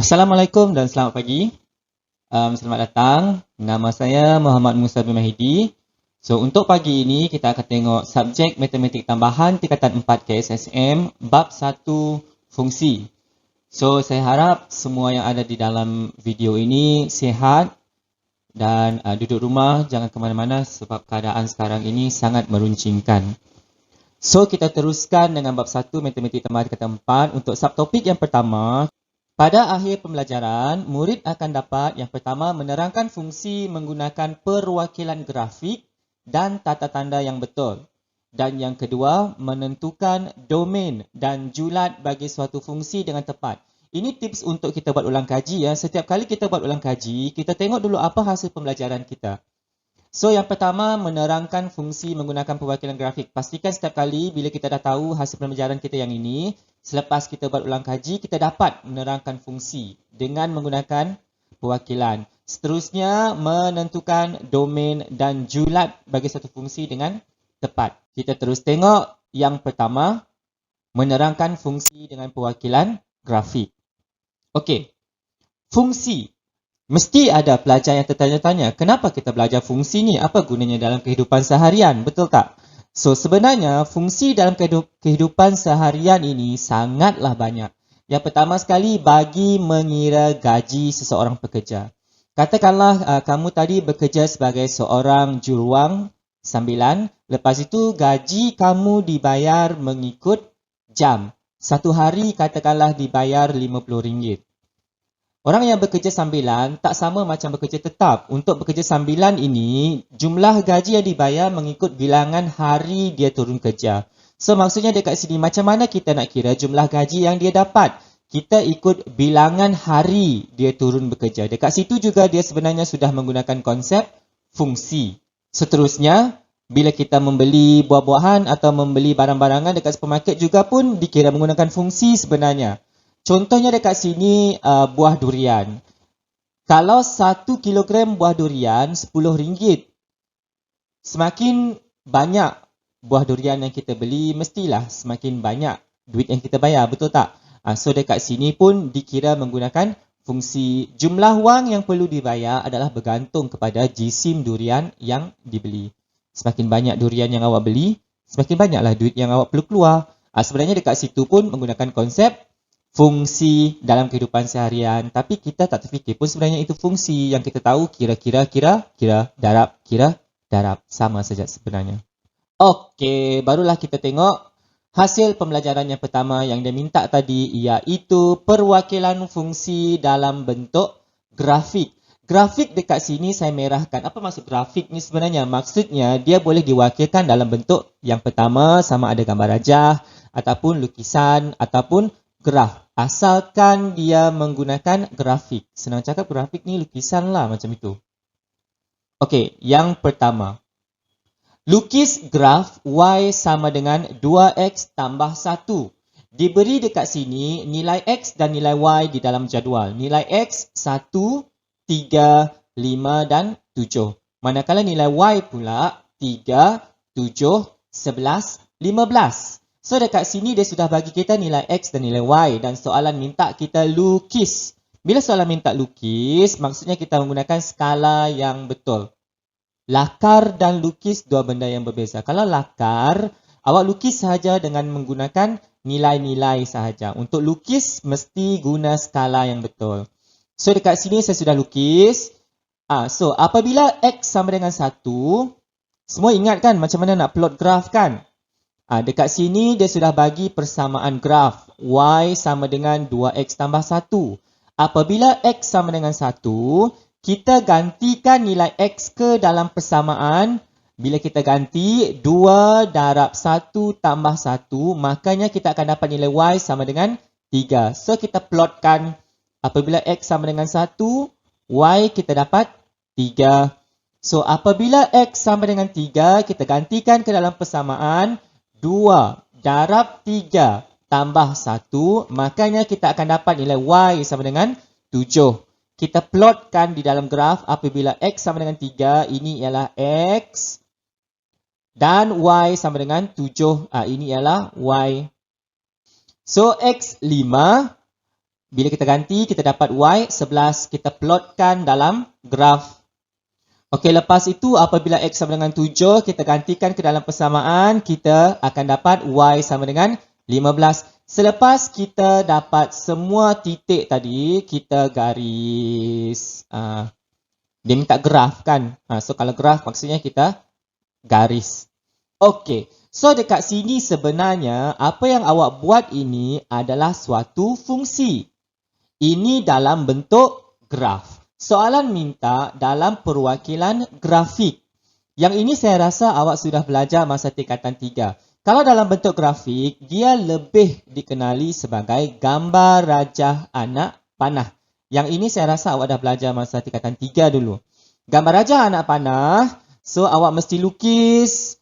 Assalamualaikum dan selamat pagi. Selamat datang. Nama saya Muhammad Musa bin Mahidi. So, untuk pagi ini kita akan tengok subjek matematik tambahan tingkatan 4 KSSM bab 1 fungsi. So, saya harap semua yang ada di dalam video ini sihat dan duduk rumah, jangan ke mana-mana sebab keadaan sekarang ini sangat meruncingkan. So, kita teruskan dengan bab 1 matematik tambahan tingkatan 4 untuk subtopik yang pertama. Pada akhir pembelajaran, murid akan dapat yang pertama menerangkan fungsi menggunakan perwakilan grafik dan tata tanda yang betul. Dan yang kedua, menentukan domain dan julat bagi suatu fungsi dengan tepat. Ini tips untuk kita buat ulang kaji ya. Setiap kali kita buat ulang kaji, kita tengok dulu apa hasil pembelajaran kita. So, yang pertama, menerangkan fungsi menggunakan perwakilan grafik. Pastikan setiap kali bila kita dah tahu hasil pembelajaran kita yang ini, selepas kita buat ulang kaji, kita dapat menerangkan fungsi dengan menggunakan perwakilan. Seterusnya, menentukan domain dan julat bagi satu fungsi dengan tepat. Kita terus tengok yang pertama, menerangkan fungsi dengan perwakilan grafik. Okey, fungsi. Mesti ada pelajar yang tertanya-tanya, kenapa kita belajar fungsi ni? Apa gunanya dalam kehidupan seharian? Betul tak? So, sebenarnya fungsi dalam kehidupan seharian ini sangatlah banyak. Yang pertama sekali, bagi mengira gaji seseorang pekerja. Katakanlah kamu tadi bekerja sebagai seorang juruang sambilan. Lepas itu, gaji kamu dibayar mengikut jam. Satu hari katakanlah dibayar RM50. Orang yang bekerja sambilan tak sama macam bekerja tetap. Untuk bekerja sambilan ini, jumlah gaji yang dibayar mengikut bilangan hari dia turun kerja. So, maksudnya dekat sini, macam mana kita nak kira jumlah gaji yang dia dapat? Kita ikut bilangan hari dia turun bekerja. Dekat situ juga dia sebenarnya sudah menggunakan konsep fungsi. Seterusnya, bila kita membeli buah-buahan atau membeli barang-barangan dekat supermarket juga pun dikira menggunakan fungsi sebenarnya. Contohnya dekat sini buah durian. Kalau 1 kilogram buah durian RM10, semakin banyak buah durian yang kita beli, mestilah semakin banyak duit yang kita bayar, betul tak? So dekat sini pun dikira menggunakan fungsi. Jumlah wang yang perlu dibayar adalah bergantung kepada jisim durian yang dibeli. Semakin banyak durian yang awak beli, semakin banyaklah duit yang awak perlu keluar. Sebenarnya dekat situ pun menggunakan konsep fungsi dalam kehidupan seharian, tapi kita tak terfikir pun sebenarnya itu fungsi. Yang kita tahu kira, darab, sama saja sebenarnya. Okey, barulah kita tengok hasil pembelajaran yang pertama yang dia minta tadi, iaitu perwakilan fungsi dalam bentuk grafik. Grafik dekat sini saya merahkan. Apa maksud grafik ni sebenarnya? Maksudnya dia boleh diwakilkan dalam bentuk yang pertama sama ada gambar rajah ataupun lukisan ataupun graf. Asalkan dia menggunakan grafik. Senang cakap grafik ni lukisan lah macam itu. Okey, yang pertama. Lukis graf Y sama dengan 2X tambah 1. Diberi dekat sini nilai X dan nilai Y di dalam jadual. Nilai X 1, 3, 5 dan 7. Manakala nilai Y pula 3, 7, 11, 15. So, dekat sini dia sudah bagi kita nilai X dan nilai Y dan soalan minta kita lukis. Bila soalan minta lukis, maksudnya kita menggunakan skala yang betul. Lakar dan lukis dua benda yang berbeza. Kalau lakar, awak lukis sahaja dengan menggunakan nilai-nilai sahaja. Untuk lukis, mesti guna skala yang betul. So, dekat sini saya sudah lukis. So, apabila X sama dengan 1, semua ingat kan macam mana nak plot graf kan? Dekat sini dia sudah bagi persamaan graf. Y sama dengan 2X tambah 1. Apabila X sama dengan 1, kita gantikan nilai X ke dalam persamaan. Bila kita ganti 2 darab 1 tambah 1, makanya kita akan dapat nilai Y sama dengan 3. So, kita plotkan apabila X sama dengan 1, Y kita dapat 3. So, apabila X sama dengan 3, kita gantikan ke dalam persamaan 2 darab 3 tambah 1, makanya kita akan dapat nilai Y sama dengan 7. Kita plotkan di dalam graf apabila X sama dengan 3, ini ialah X dan Y sama dengan 7, ini ialah Y. So, X 5, Bila kita ganti, kita dapat Y11. Kita plotkan dalam graf. Okey, lepas itu apabila X sama dengan 7, kita gantikan ke dalam persamaan, kita akan dapat Y sama dengan 15. Selepas kita dapat semua titik tadi, kita garis. Dia minta graf kan? So, kalau graf maksudnya kita garis. Okey, so dekat sini sebenarnya apa yang awak buat ini adalah suatu fungsi. Ini dalam bentuk graf. Soalan minta dalam perwakilan grafik. Yang ini saya rasa awak sudah belajar masa tingkatan 3. Kalau dalam bentuk grafik, dia lebih dikenali sebagai gambar rajah anak panah. Yang ini saya rasa awak dah belajar masa tingkatan 3 dulu. Gambar rajah anak panah, so awak mesti lukis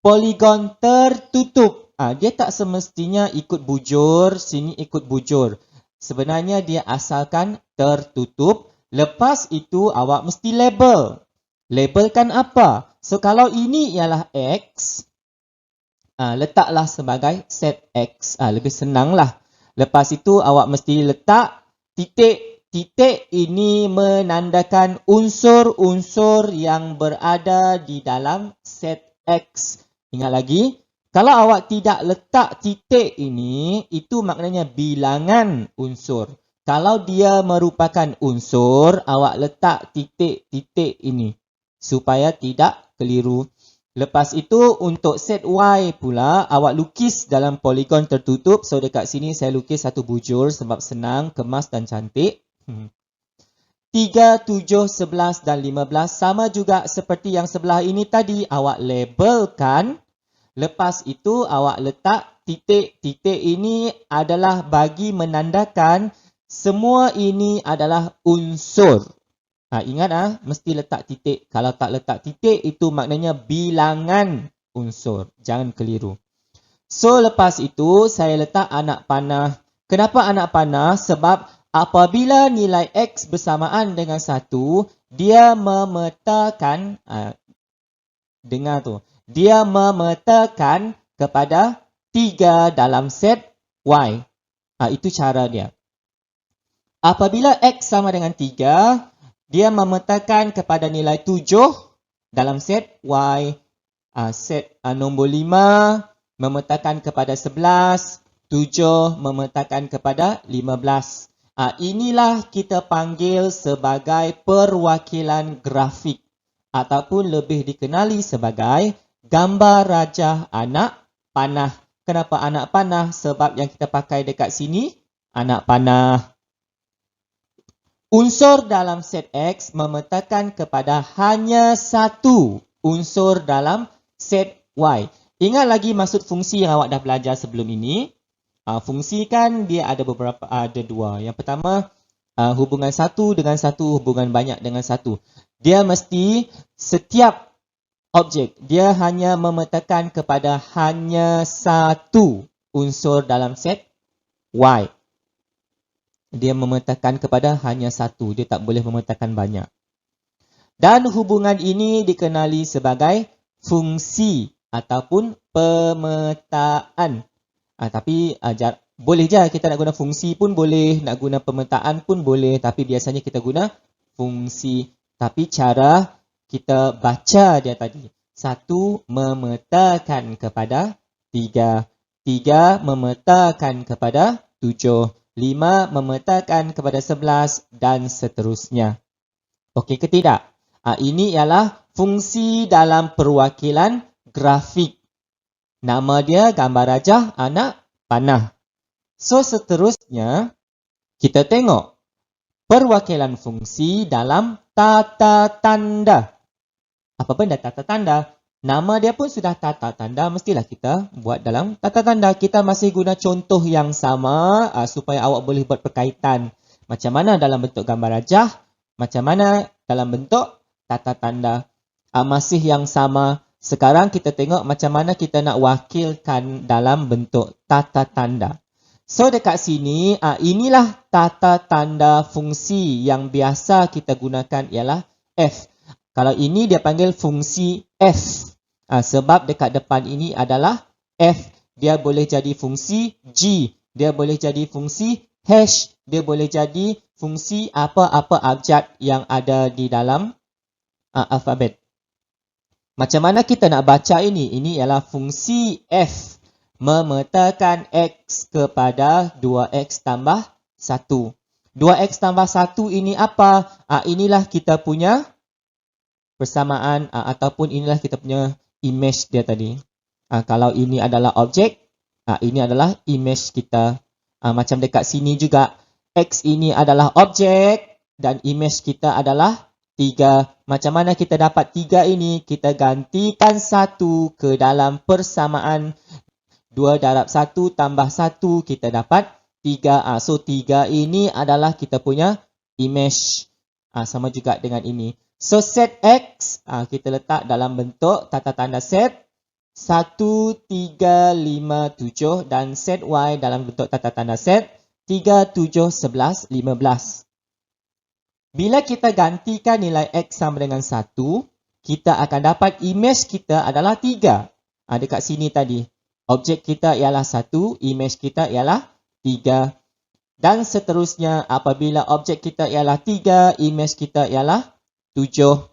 poligon tertutup. Dia tak semestinya ikut bujur, sini ikut bujur. Sebenarnya dia asalkan tertutup. Lepas itu awak mesti label. Labelkan apa? So kalau ini ialah X, letaklah sebagai set X. Lebih senanglah. Lepas itu awak mesti letak titik. Titik ini menandakan unsur-unsur yang berada di dalam set X. Ingat lagi, kalau awak tidak letak titik ini, itu maknanya bilangan unsur. Kalau dia merupakan unsur, awak letak titik-titik ini supaya tidak keliru. Lepas itu untuk set Y pula, awak lukis dalam poligon tertutup. So dekat sini saya lukis satu bujur sebab senang, kemas dan cantik. 3, 7, 11 dan 15 sama juga seperti yang sebelah ini tadi. Awak labelkan. Lepas itu awak letak titik-titik ini adalah bagi menandakan semua ini adalah unsur. Ingat mesti letak titik. Kalau tak letak titik, itu maknanya bilangan unsur. Jangan keliru. So, lepas itu, saya letak anak panah. Kenapa anak panah? Sebab apabila nilai X bersamaan dengan 1, dia memetakan, dengar tu, dia memetakan kepada 3 dalam set Y. Itu cara dia. Apabila X sama dengan 3, dia memetakan kepada nilai 7 dalam set Y. Set nombor 5 memetakan kepada 11, 7 memetakan kepada 15. Inilah kita panggil sebagai perwakilan grafik ataupun lebih dikenali sebagai gambar rajah anak panah. Kenapa anak panah? Sebab yang kita pakai dekat sini, anak panah. Unsur dalam set X memetakan kepada hanya satu unsur dalam set Y. Ingat lagi maksud fungsi yang awak dah belajar sebelum ini. Fungsi kan dia ada beberapa, ada dua. Yang pertama, hubungan satu dengan satu, hubungan banyak dengan satu. Dia mesti setiap objek, dia hanya memetakan kepada hanya satu unsur dalam set Y. Dia memetakan kepada hanya satu. Dia tak boleh memetakan banyak. Dan hubungan ini dikenali sebagai fungsi ataupun pemetaan. Tapi boleh je kita nak guna fungsi pun boleh, nak guna pemetaan pun boleh. Tapi biasanya kita guna fungsi. Tapi cara kita baca dia tadi. 1 memetakan kepada 3. 3 memetakan kepada 7. 5 memetakan kepada 11 dan seterusnya. Okey ke tidak? Ini ialah fungsi dalam perwakilan grafik. Nama dia gambar rajah anak panah. So seterusnya kita tengok perwakilan fungsi dalam tata tanda. Apa benda tata tanda? Nama dia pun sudah tata tanda, mestilah kita buat dalam tata tanda. Kita masih guna contoh yang sama supaya awak boleh buat perkaitan. Macam mana dalam bentuk gambar rajah, macam mana dalam bentuk tata tanda. Masih yang sama. Sekarang kita tengok macam mana kita nak wakilkan dalam bentuk tata tanda. So dekat sini, inilah tata tanda fungsi yang biasa kita gunakan ialah F. Kalau ini dia panggil fungsi F. Sebab dekat depan ini adalah F. Dia boleh jadi fungsi G. Dia boleh jadi fungsi Hash dia boleh jadi fungsi apa-apa abjad yang ada di dalam alfabet. Macam mana kita nak baca ini? Ini ialah fungsi f memetakan x kepada 2x tambah 1. 2x tambah 1 ini apa? Inilah kita punya persamaan ataupun inilah kita punya image dia tadi. Kalau ini adalah objek, ini adalah image kita. Macam dekat sini juga, x ini adalah objek dan image kita adalah 3. Macam mana kita dapat 3 ini? Kita gantikan 1 ke dalam persamaan 2 darab 1 tambah 1, kita dapat 3. So 3 ini adalah kita punya image. Sama juga dengan ini. So set x kita letak dalam bentuk tata tanda set 1, 3, 5, 7 dan set y dalam bentuk tata tanda set 3, 7, 11, 15. Bila kita gantikan nilai x sama dengan 1, kita akan dapat image kita adalah 3. Dekat sini tadi. Objek kita ialah 1, image kita ialah 3. Dan seterusnya, apabila objek kita ialah 3, image kita ialah 7.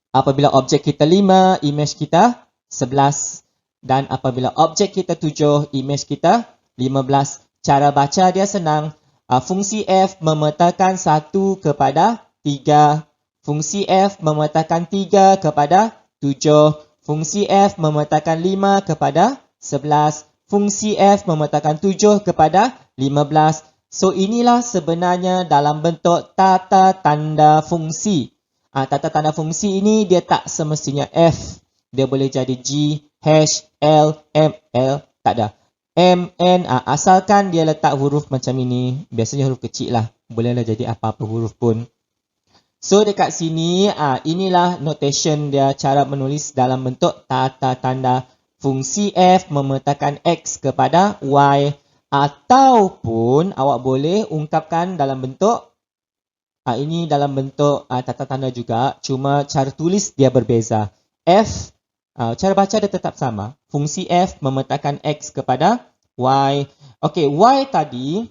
Apabila objek kita 5, image kita 11. Dan apabila objek kita 7, image kita 15. Cara baca dia senang. Fungsi f memetakan 1 kepada 3. Fungsi f memetakan 3 kepada 7. Fungsi f memetakan 5 kepada 11. Fungsi f memetakan 7 kepada 15. So inilah sebenarnya dalam bentuk tata tanda fungsi. Tata tanda fungsi ini dia tak semestinya f. Dia boleh jadi g, h, l, m, l. Tak ada. M, N, asalkan dia letak huruf macam ini. Biasanya huruf kecil lah. Bolehlah jadi apa-apa huruf pun. So dekat sini, inilah notation dia, cara menulis dalam bentuk tata tanda fungsi f memetakan x kepada y. Ataupun awak boleh ungkapkan dalam bentuk, ini dalam bentuk tata tanda juga. Cuma cara tulis dia berbeza. F, cara baca dia tetap sama. Fungsi f memetakan x kepada y. Okey, y tadi,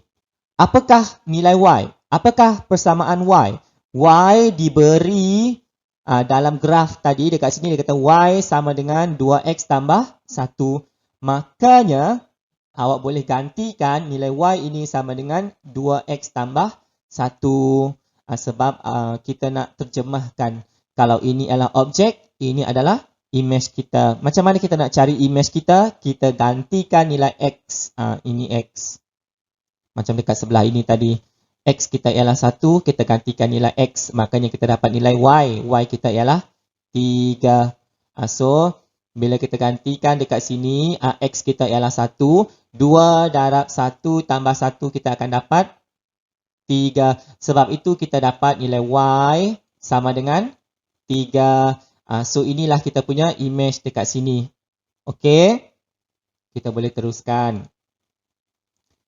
apakah nilai y? Apakah persamaan y? Y diberi dalam graf tadi, dekat sini dia kata y sama dengan 2x tambah 1. Makanya, awak boleh gantikan nilai y ini sama dengan 2x tambah 1. Sebab kita nak terjemahkan. Kalau ini adalah objek, ini adalah image kita. Macam mana kita nak cari image kita? Kita gantikan nilai x. Ini x. Macam dekat sebelah ini tadi. X kita ialah 1, kita gantikan nilai x. Makanya kita dapat nilai y. Y kita ialah 3. So, bila kita gantikan dekat sini, x kita ialah 1. 2 darab 1 tambah 1 kita akan dapat 3. Sebab itu kita dapat nilai y sama dengan 3. So inilah kita punya image dekat sini. Okey. Kita boleh teruskan.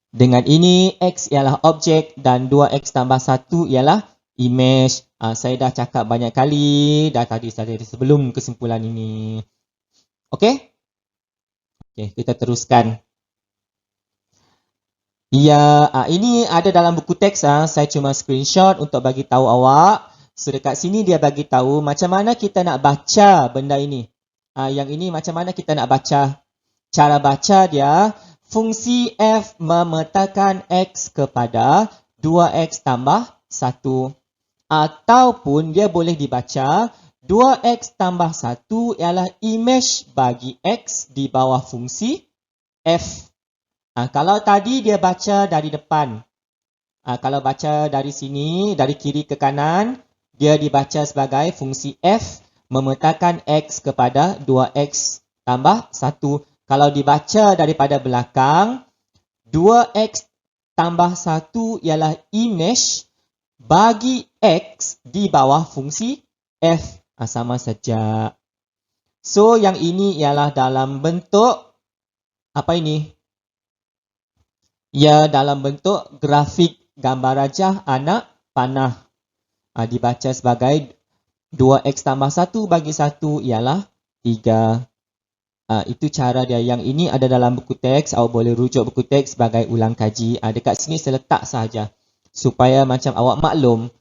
Dengan ini x ialah objek dan 2x tambah 1 ialah image. Saya dah cakap banyak kali dah tadi sebelum kesimpulan ini. Okey? Okey, kita teruskan. Ya, ini ada dalam buku teks. Saya cuma screenshot untuk bagi tahu awak. So dekat sini dia bagi tahu macam mana kita nak baca benda ini. Yang ini macam mana kita nak baca. Cara baca dia, fungsi f memetakan x kepada 2x tambah 1. Ataupun dia boleh dibaca 2x tambah 1 ialah image bagi x di bawah fungsi f. Kalau tadi dia baca dari depan. Kalau baca dari sini, dari kiri ke kanan, dia dibaca sebagai fungsi f memetakan x kepada 2x tambah 1. Kalau dibaca daripada belakang, 2x tambah 1 ialah image bagi x di bawah fungsi f. Sama saja. So, yang ini ialah dalam bentuk, apa ini? Ya, dalam bentuk grafik gambar rajah anak panah. Dibaca sebagai 2x tambah 1 bagi 1 ialah 3. Itu cara dia. Yang ini ada dalam buku teks. Awak boleh rujuk buku teks sebagai ulang kaji. Dekat sini saya letak sahaja supaya macam awak maklum